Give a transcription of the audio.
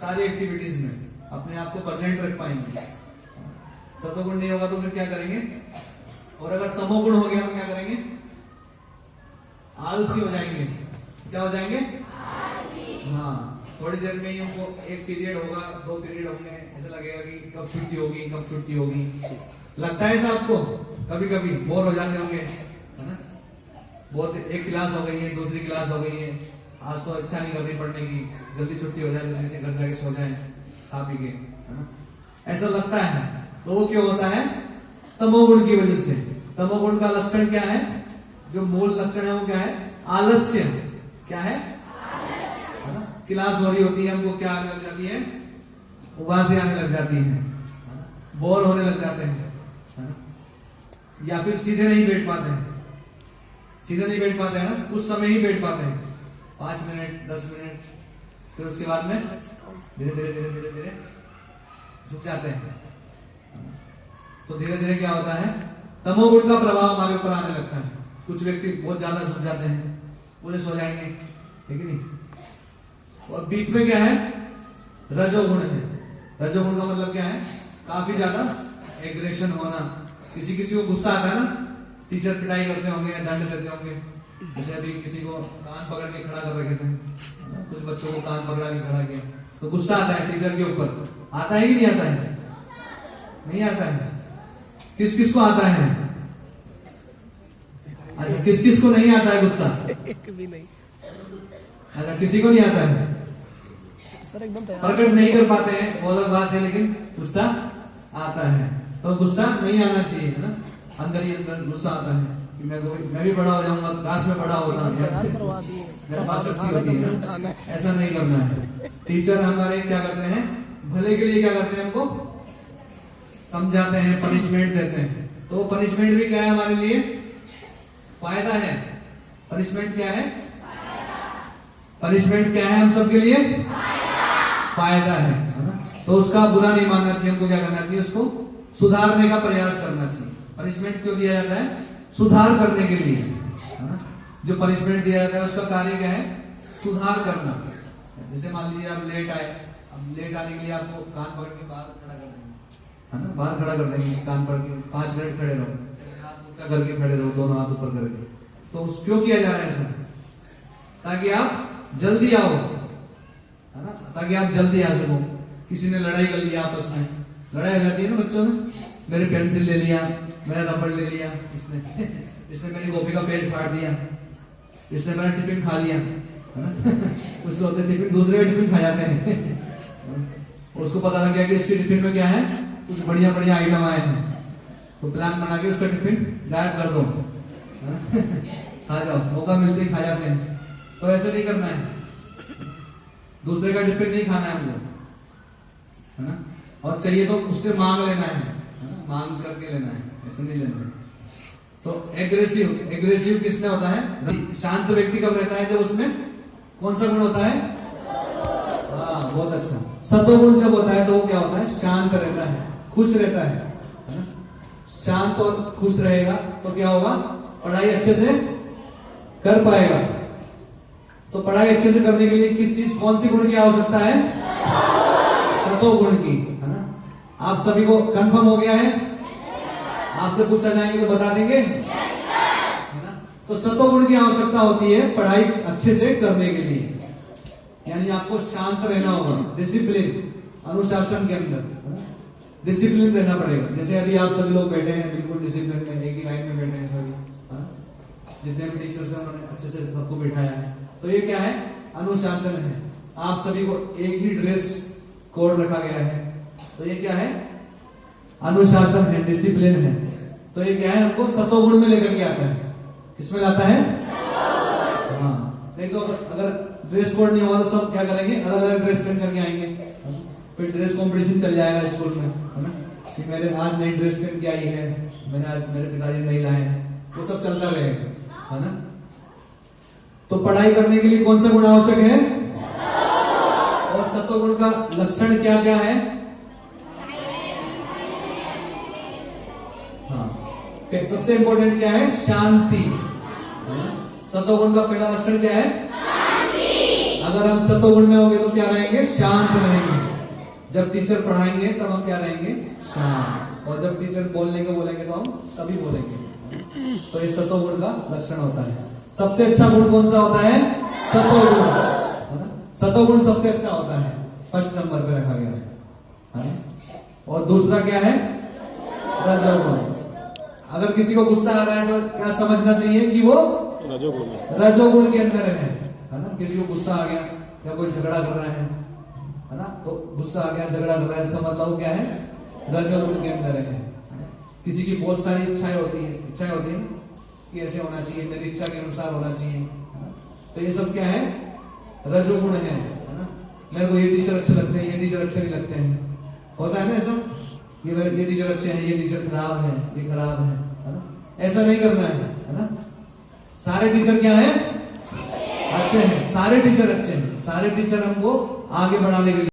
सारी एक्टिविटीज में अपने आप को प्रेजेंट रख पाएंगे। सत्वगुण नहीं होगा तो फिर क्या करेंगे? और अगर तमोगुण हो गया तो क्या करेंगे? आलसी हो जाएंगे। क्या हो जाएंगे? हाँ, थोड़ी देर में ही उनको एक पीरियड होगा, 2 पीरियड होंगे, ऐसा लगेगा कि कब छुट्टी होगी, कब छुट्टी होगी। लगता है ऐसा आपको? कभी कभी बोर हो जाते होंगे, है ना? बहुत, एक क्लास हो गई है, दूसरी क्लास हो गई है, आज तो इच्छा नहीं कर रही पढ़ने की, जल्दी छुट्टी हो जाए, जल्दी से घर जाके सो जाए खा पी के, है ना? ऐसा लगता है। तो वो क्यों होता है? तमोगुण की वजह से। तमोगुण का लक्षण क्या है? जो मूल लक्षण है वो क्या है? आलस्य। क्या है? क्लास हो रही होती है, हमको क्या आने लग जाती है? उबासी आने लग जाती है, बोर होने लग जाते हैं, है ना? या फिर सीधे नहीं बैठ पाते हैं। सीधे नहीं बैठ पाते हैं ना, कुछ समय ही बैठ पाते हैं, 5 मिनट 10 मिनट, फिर उसके बाद में धीरे धीरे धीरे धीरे धीरे झुक जाते हैं। तो धीरे धीरे क्या होता है? तमोगुण का प्रभाव हमारे ऊपर आने लगता है। कुछ व्यक्ति बहुत ज्यादा झुक जाते हैं, पूरे सो जाएंगे, है कि नहीं? और बीच में क्या है? रजोगुण है। रजोगुण का मतलब क्या है? काफी ज्यादा एग्रेशन होना। किसी किसी को गुस्सा आता है ना, टीचर पिटाई करते होंगे, दंड देते होंगे। जैसे अभी किसी को कान पकड़ के खड़ा कर रखे थे, कुछ बच्चों को कान पकड़ा के खड़ा किया, तो गुस्सा आता है टीचर के ऊपर। आता है कि नहीं आता है? नहीं आता है। किस किस को आता है? अच्छा, किस किस को नहीं आता है गुस्सा? एक भी नहीं। अच्छा, किसी को नहीं आता है, सर एकदम प्रकट नहीं कर पाते हैं, वो अलग बात है, लेकिन गुस्सा आता है। तो गुस्सा नहीं आना चाहिए, है ना? अंदर ही अंदर गुस्सा आता है कि मैं भी बड़ा हो जाऊंगा, काश में बड़ा होता, मेरे पास शक्ति होती है। ऐसा नहीं करना है। टीचर हमारे क्या करते हैं? भले के लिए क्या करते हैं? हमको समझाते हैं, पनिशमेंट देते हैं। तो वो पनिशमेंट भी क्या है हमारे लिए? फायदा है। पनिशमेंट क्या है? पनिशमेंट क्या है हम सबके लिए? फायदा है ना? तो उसका बुरा नहीं मानना चाहिए। हमको क्या करना चाहिए? उसको सुधारने का प्रयास करना चाहिए। पनिशमेंट क्यों दिया जाता है? सुधार करने के लिए, है ना? जो पनिशमेंट दिया जाता है उसका कार्य क्या है? सुधार करना। जैसे मान लीजिए आप लेट आए, अब लेट आने के लिए आपको कान पकड़ के बाहर खड़ा कर देंगे, है ना? बाहर खड़ा कर देंगे, कान पकड़ के 5 मिनट खड़े रहो, हाथ ऊंचा करके खड़े रहो, दोनों हाथ ऊपर करके। तो क्यों किया जा रहा है ऐसा? ताकि आप जल्दी आओ, है ना? ताकि आप जल्दी आ सको। किसी ने लड़ाई कर लिया आपस में, लड़ाई हो जाती है ना बच्चों में, मेरी पेंसिल ले लिया, मेरा रबड़ ले लिया, इसने मेरी कॉपी का पेज फाड़ दिया, इसने मेरा टिफिन खा लिया, है ना? कुछ होते टिफिन दूसरे का टिफिन खा जाते हैं। उसको पता लग गया कि इसके टिफिन में क्या है, कुछ बढ़िया बढ़िया आइटम आए हैं, तो प्लान बना के उसका टिफिन गायब कर दो, खा जाओ, मौका मिलते ही खा जाते हैं। तो ऐसे नहीं करना है, दूसरे का टिफिन नहीं खाना है हमको, है ना? और चाहिए तो उससे मांग लेना है ना? मांग करके लेना है, ऐसे नहीं लेना है। तो एग्रेसिव, एग्रेसिव किसमें होता है? शांत व्यक्ति कब रहता है? जब उसमें कौन सा गुण होता है? हाँ, बहुत अच्छा। सत्वगुण जब होता है तो वो क्या होता है? शांत रहता है, खुश रहता है ना? शांत और खुश रहेगा तो क्या होगा? पढ़ाई अच्छे से कर पाएगा। तो पढ़ाई अच्छे से करने के लिए किस चीज, कौन सी गुण की आवश्यकता है? सत्वगुण की, है ना? आप सभी को कंफर्म हो गया है? आपसे पूछा जाएंगे तो बता देंगे, है ना? तो सत्वगुण की आवश्यकता होती है पढ़ाई अच्छे से करने के लिए। यानी आपको शांत रहना होगा, डिसिप्लिन, अनुशासन के अंदर डिसिप्लिन रहना पड़ेगा। जैसे अभी आप सभी लोग बैठे हैं बिल्कुल डिसिप्लिन में, एक ही लाइन में बैठे हैं सभी, है ना? जितने भी टीचर्स हैं उन्होंने अच्छे से सबको बिठाया है। तो ये क्या है? अनुशासन है। आप सभी को एक ही ड्रेस कोड रखा गया है, तो ये क्या है? अनुशासन है, डिसिप्लिन है। तो ये क्या है? हमको सत्वगुण में लेकर के आता है। किसमें लाता है? हाँ, नहीं तो अगर ड्रेस कोड नहीं होगा तो सब क्या करेंगे? अलग अलग ड्रेस पहन करके आएंगे, फिर ड्रेस कंपटीशन चल जाएगा स्कूल में, है ना? कि मेरे आज नई ड्रेस पहन के आई है, मैंने आज, मेरे पिताजी नहीं लाए हैं, वो सब चलता रहेगा, है ना? तो पढ़ाई करने के लिए कौन सा गुण आवश्यक है? और सत्वगुण का लक्षण क्या क्या है? हाँ, सबसे इंपॉर्टेंट क्या है? शांति। सत्वगुण का पहला लक्षण क्या है? शांति। अगर हम सतोगुण में होंगे तो क्या रहेंगे? शांत रहेंगे। जब टीचर पढ़ाएंगे तब हम क्या रहेंगे? शांत। और जब टीचर बोलने को बोलेंगे तो हम तभी बोलेंगे। तो ये सतोगुण का लक्षण होता है। सबसे अच्छा गुण कौन सा होता है? सतोगुण, है ना? सतोगुण सबसे अच्छा होता है, फर्स्ट नंबर पे रखा गया है ना? और दूसरा क्या है? रजोगुण। अगर किसी को गुस्सा आ रहा है तो क्या समझना चाहिए कि वो रजोगुण के अंदर है ना? किसी को गुस्सा आ गया या कोई झगड़ा कर रहा है ना? तो गुस्सा आ गया, झगड़ा कर रहा है, इसका मतलब वो क्या है? रजोगुण के अंदर है ना? किसी की बहुत सारी इच्छाएं होती है कि ऐसे होना चाहिए, मेरी इच्छा के अनुसार होना चाहिए, है ना? तो ये सब क्या है? रजोगुण है ना? मेरे को ये टीचर अच्छे लगते हैं, ये टीचर अच्छे नहीं लगते हैं, होता है ना ऐसा? ये टीचर अच्छे हैं, ये टीचर खराब है, ये खराब है ना? ऐसा नहीं करना है ना? सारे टीचर क्या है? अच्छे हैं। सारे टीचर अच्छे हैं। सारे टीचर हमको आगे बढ़ाने के लिए